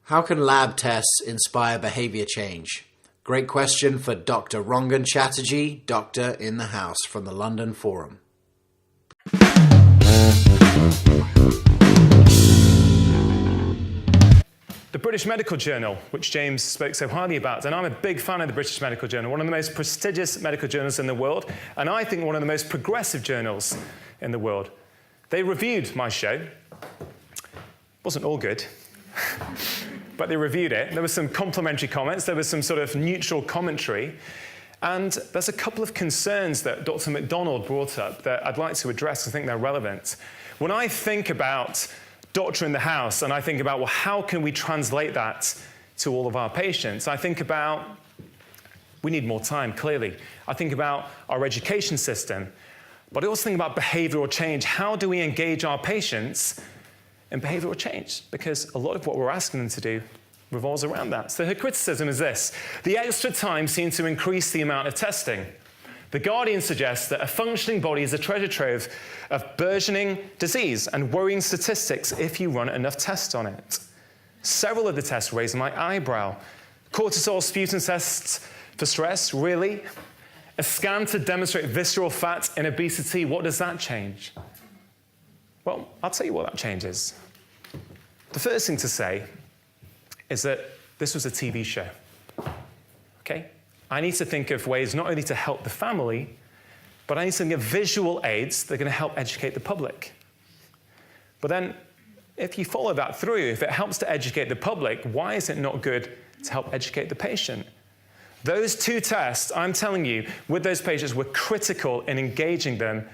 How can lab tests inspire behavior change? Great question for Dr. Rangan Chatterjee Doctor in the house from the London Forum. The British Medical Journal, which James spoke so highly about, and I'm a big fan of the British Medical Journal, one of the most prestigious medical journals in the world, and I think one of the most progressive journals in the world. They reviewed my show. It wasn't all good, but they reviewed it. There were some complimentary comments, there was some sort of neutral commentary, and there's a couple of concerns that Dr. McDonald brought up that I'd like to address. I think they're relevant. When I think about Doctor in the house, and I think about, well, how can we translate that to all of our patients? I think about, we need more time, clearly. I think about our education system, but I also think about behavioral change. How do we engage our patients in behavioral change? Because a lot of what we're asking them to do revolves around that. So her criticism is this: the extra time seems to increase the amount of testing. The Guardian suggests that a functioning body is a treasure trove of burgeoning disease and worrying statistics if you run enough tests on it. Several of the tests raise my eyebrow. Cortisol sputum tests for stress, really? A scan to demonstrate visceral fat in obesity, what does that change? Well, I'll tell you what that changes. The first thing to say is that this was a TV show, okay? I need to think of ways not only to help the family, but I need to think of visual aids that are going to help educate the public. But then, if you follow that through, if it helps to educate the public, why is it not good to help educate the patient? Those two tests, I'm telling you, with those patients were critical in engaging them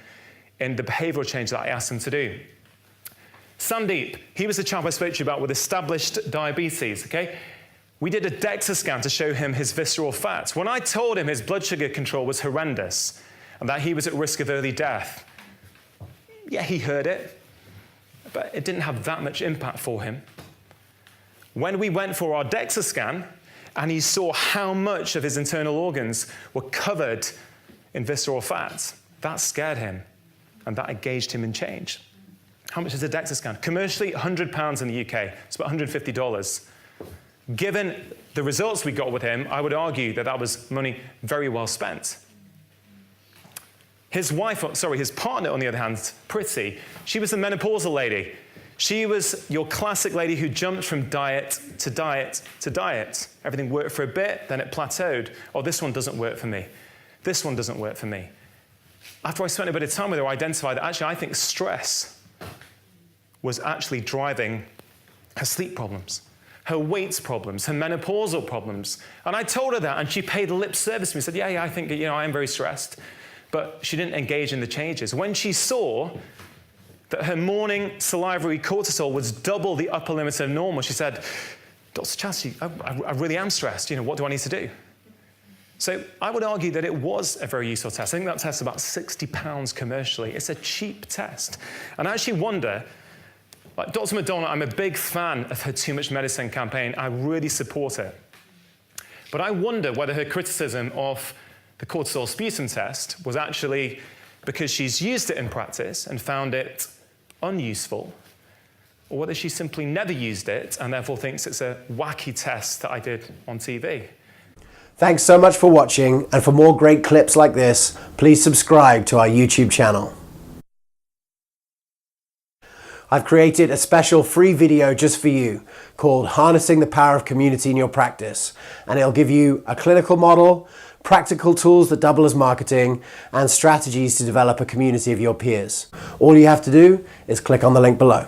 in the behavioral change that I asked them to do. Sandeep, he was the chap I spoke to you about with established diabetes, okay? We did a DEXA scan to show him his visceral fat. When I told him his blood sugar control was horrendous and that he was at risk of early death, yeah, he heard it, but it didn't have that much impact for him. When we went for our DEXA scan and he saw how much of his internal organs were covered in visceral fat, that scared him and that engaged him in change. How much is a DEXA scan? Commercially, £100 in the UK. It's about $150. Given the results we got with him, I would argue that that was money very well spent. His partner, on the other hand, Priti, she was a menopausal lady. She was your classic lady who jumped from diet to diet to diet. Everything worked for a bit, then it plateaued. Oh, this one doesn't work for me. This one doesn't work for me. After I spent a bit of time with her, I identified that actually I think stress was actually driving her sleep problems, her weight problems, her menopausal problems. And I told her that, and she paid lip service to me. Said, yeah, I think, I am very stressed. But she didn't engage in the changes. When she saw that her morning salivary cortisol was double the upper limit of normal, she said, Dr. Chatterjee, I really am stressed. What do I need to do? So I would argue that it was a very useful test. I think that test is about £60 commercially. It's a cheap test. And I actually wonder, like Dr. McDonald, I'm a big fan of her Too Much Medicine campaign. I really support it. But I wonder whether her criticism of the cortisol sputum test was actually because she's used it in practice and found it unuseful, or whether she simply never used it and therefore thinks it's a wacky test that I did on TV. Thanks so much for watching, and for more great clips like this, please subscribe to our YouTube channel. I've created a special free video just for you called Harnessing the Power of Community in Your Practice, and it'll give you a clinical model, practical tools that double as marketing, and strategies to develop a community of your peers. All you have to do is click on the link below.